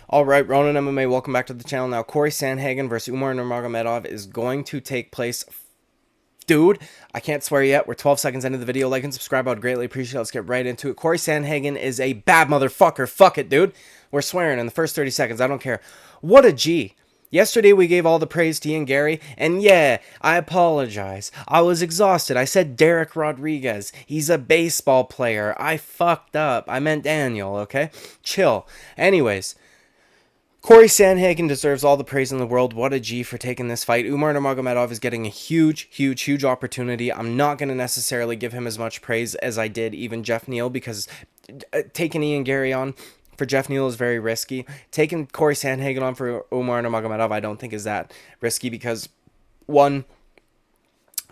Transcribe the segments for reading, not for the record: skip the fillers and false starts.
All right, Ronan MMA, welcome back to the channel. Now, Cory Sandhagen versus Umar Nurmagomedov is going to take place. Dude, I can't swear yet. We're 12 seconds into the video. Like and subscribe. I would greatly appreciate it. Let's get right into it. Cory Sandhagen is a bad motherfucker. Fuck it, dude. We're swearing in the first 30 seconds. I don't care. What a G. Yesterday, we gave all the praise to Ian Gary, and yeah, I apologize. I was exhausted. I said Derek Rodriguez. He's a baseball player. I fucked up. I meant Daniel, okay? Chill. Anyways, Cory Sandhagen deserves all the praise in the world. What a G for taking this fight. Umar Nurmagomedov is getting a huge opportunity. I'm not going to necessarily give him as much praise as I did even Jeff Neal, because taking Ian Gary on for Jeff Neal is very risky. Taking Cory Sandhagen on for Umar Nurmagomedov I don't think is that risky, because one,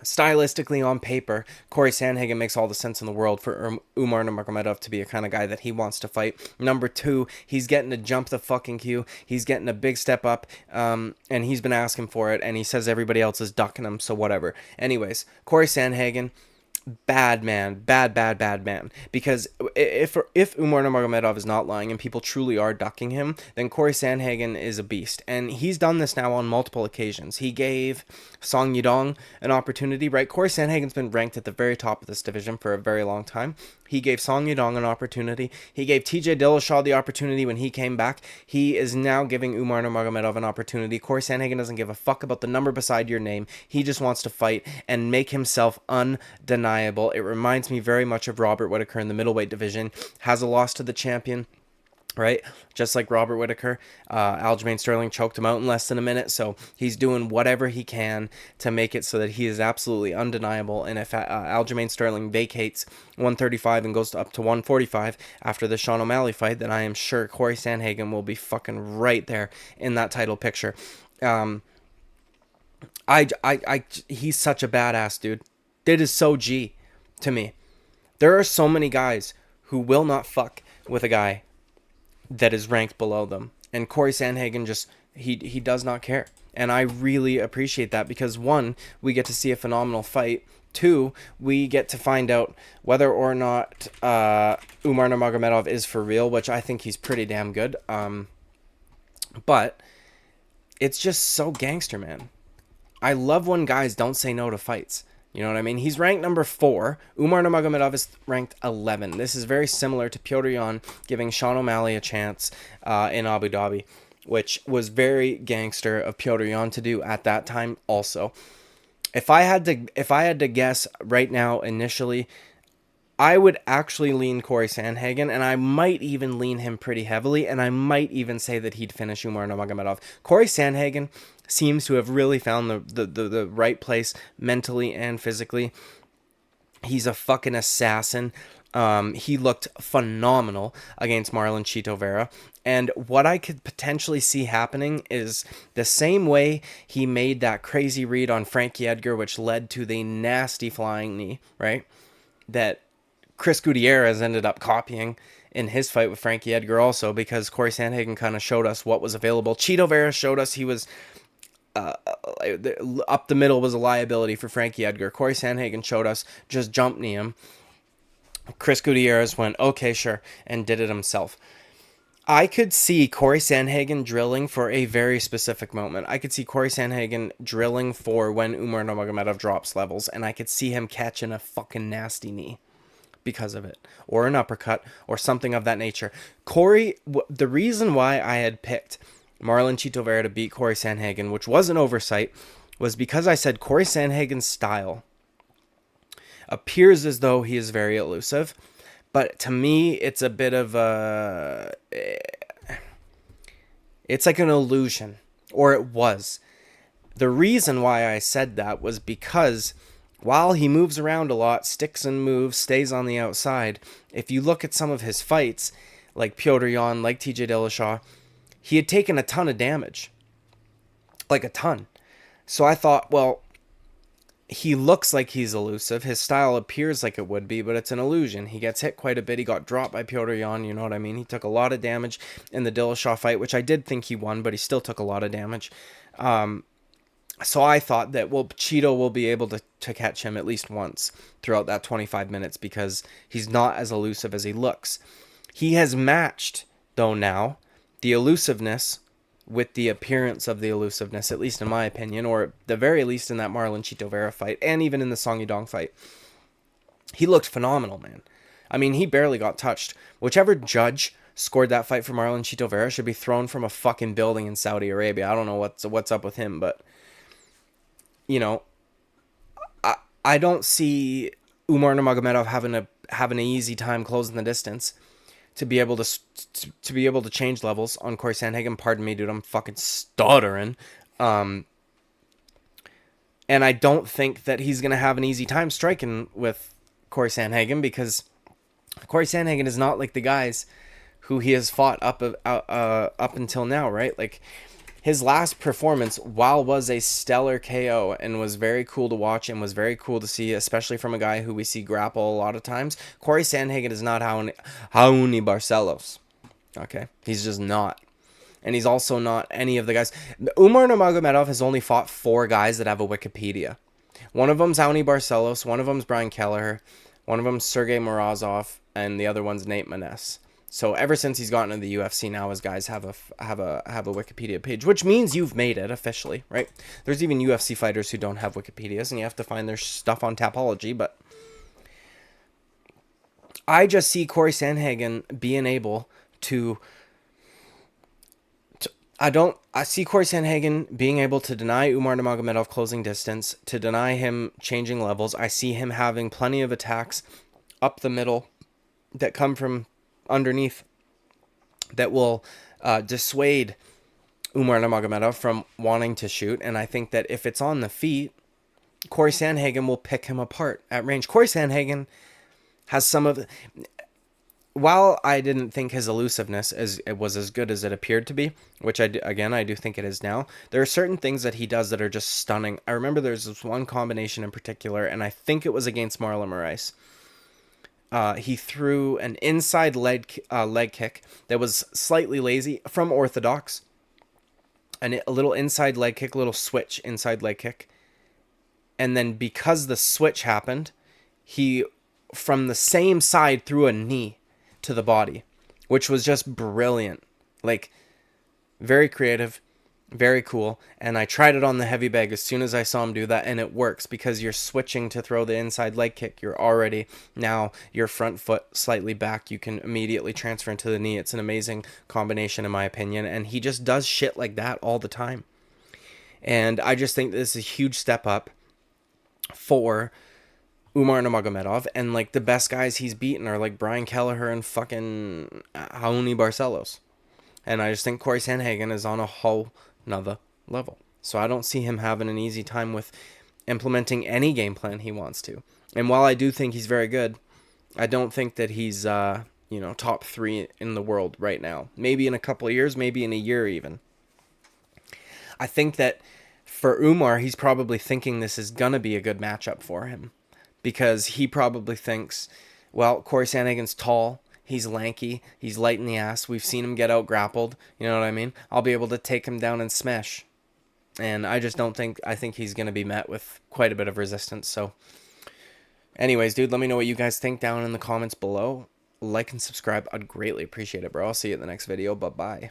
stylistically on paper, Cory Sandhagen makes all the sense in the world for Umar Nurmagomedov to be a kind of guy that he wants to fight. Number two, he's getting to jump the fucking queue. He's getting a big step up, and he's been asking for it, and he says everybody else is ducking him, so whatever. Anyways, Cory Sandhagen, bad man, bad man. Because if Umar Nurmagomedov is not lying and people truly are ducking him, then Cory Sandhagen is a beast, and he's done this now on multiple occasions. He gave Song Yadong an opportunity, right? Cory Sandhagen's been ranked at the very top of this division for a very long time. He gave Song Yadong an opportunity. He gave TJ Dillashaw the opportunity when he came back. He is now giving Umar Nurmagomedov an opportunity. Cory Sandhagen doesn't give a fuck about the number beside your name. He just wants to fight and make himself undeniable. It reminds me very much of Robert Whittaker in the middleweight division. Has a loss to the champion, right? Just like Robert Whittaker, Aljamain Sterling choked him out in less than a minute, so he's doing whatever he can to make it so that he is absolutely undeniable. And if Aljamain Sterling vacates 135 and goes up to 145 after the Sean O'Malley fight, then I am sure Cory Sandhagen will be fucking right there in that title picture. He's such a badass, dude. It is so G to me. There are so many guys who will not fuck with a guy that is ranked below them, and Cory Sandhagen just he does not care, and I really appreciate that, because one, we get to see a phenomenal fight. Two, we get to find out whether or not Umar Nurmagomedov is for real, which I think he's pretty damn good. But it's just so gangster, man. I love when guys don't say no to fights. You know what I mean? He's ranked number 4. Umar Nurmagomedov is ranked 11. This is very similar to Petr Yan giving Sean O'Malley a chance in Abu Dhabi, which was very gangster of Petr Yan to do at that time also. If I had to guess right now initially, I would actually lean Cory Sandhagen, and I might even lean him pretty heavily, and I might even say that he'd finish Umar Nurmagomedov. Cory Sandhagen seems to have really found the right place mentally and physically. He's a fucking assassin. He looked phenomenal against Marlon Chito Vera. And what I could potentially see happening is the same way he made that crazy read on Frankie Edgar, which led to the nasty flying knee, right? That Chris Gutierrez ended up copying in his fight with Frankie Edgar also, because Cory Sandhagen kind of showed us what was available. Chito Vera showed us he was up the middle was a liability for Frankie Edgar. Cory Sandhagen showed us just jump knee him. Chris Gutierrez went, okay, sure, and did it himself. I could see Cory Sandhagen drilling for a very specific moment. I could see Cory Sandhagen drilling for when Umar Nurmagomedov drops levels, and I could see him catching a fucking nasty knee because of it, or an uppercut, or something of that nature. The reason why I had picked Marlon Chito Vera to beat Cory Sandhagen, which was an oversight, was because I said Cory Sandhagen's style appears as though he is very elusive, but to me, it's a bit of a... It's like an illusion, or it was. The reason why I said that was because while he moves around a lot, sticks and moves, stays on the outside, if you look at some of his fights, like Petr Yan, like TJ Dillashaw, he had taken a ton of damage. Like a ton. So I thought, well, he looks like he's elusive. His style appears like it would be, but it's an illusion. He gets hit quite a bit. He got dropped by Petr Yan, you know what I mean? He took a lot of damage in the Dillashaw fight, which I did think he won, but he still took a lot of damage. So I thought that, well, Chito will be able to catch him at least once throughout that 25 minutes, because he's not as elusive as he looks. He has matched, though, now the elusiveness with the appearance of the elusiveness, at least in my opinion, or at the very least in that Marlon Chito Vera fight, and even in the Song Yudong fight. He looked phenomenal, man. I mean, he barely got touched. Whichever judge scored that fight for Marlon Chito Vera should be thrown from a fucking building in Saudi Arabia. I don't know what's up with him, but you know, I don't see Umar Nurmagomedov having an easy time closing the distance to be able to change levels on Cory Sandhagen. Pardon me, dude, I'm fucking stuttering. And I don't think that he's gonna have an easy time striking with Cory Sandhagen, because Cory Sandhagen is not like the guys who he has fought up until now, right? Like, his last performance, while was a stellar KO and was very cool to watch and was very cool to see, especially from a guy who we see grapple a lot of times, Cory Sandhagen is not Raoni Barcelos. Okay? He's just not. And he's also not any of the guys. Umar Nurmagomedov has only fought 4 guys that have a Wikipedia. One of them's Raoni Barcelos, one of them's Brian Kelleher, one of them's Sergey Morozov, and the other one's Nate Maness. So ever since he's gotten into the UFC, now his guys have a Wikipedia page, which means you've made it officially, right? There's even UFC fighters who don't have Wikipedias, and you have to find their stuff on Tapology. But I just see Cory Sandhagen being able to I see Cory Sandhagen being able to deny Umar Nurmagomedov closing distance, to deny him changing levels. I see him having plenty of attacks up the middle that come from underneath that will dissuade Umar Nurmagomedov from wanting to shoot. And I think that if it's on the feet, Cory Sandhagen will pick him apart at range. Cory Sandhagen has some of the... While I didn't think his elusiveness was as good as it appeared to be, which I do think it is now, there are certain things that he does that are just stunning. I remember there's this one combination in particular, and I think it was against Marlon Moraes. He threw an inside leg kick that was slightly lazy from orthodox, and a little inside leg kick, little switch inside leg kick, and then because the switch happened, he from the same side threw a knee to the body, which was just brilliant. Like, very creative, very cool. And I tried it on the heavy bag as soon as I saw him do that, and it works because you're switching to throw the inside leg kick. You're already now your front foot slightly back. You can immediately transfer into the knee. It's an amazing combination in my opinion, and he just does shit like that all the time. And I just think this is a huge step up for Umar Nurmagomedov, and like the best guys he's beaten are like Brian Kelleher and fucking Raoni Barcelos. And I just think Cory Sandhagen is on a whole nother level. So I don't see him having an easy time with implementing any game plan he wants to. And while I do think he's very good, I don't think that he's top 3 in the world right now. Maybe in a couple of years, maybe in a year even. I think that for Umar, he's probably thinking this is gonna be a good matchup for him, because he probably thinks, well, Cory Sandhagen's tall, he's lanky, he's light in the ass, we've seen him get out grappled, you know what I mean? I'll be able to take him down and smash. And I just don't think, I think he's going to be met with quite a bit of resistance. So anyways, dude, let me know what you guys think down in the comments below. Like and subscribe, I'd greatly appreciate it, bro. I'll see you in the next video. Bye-bye.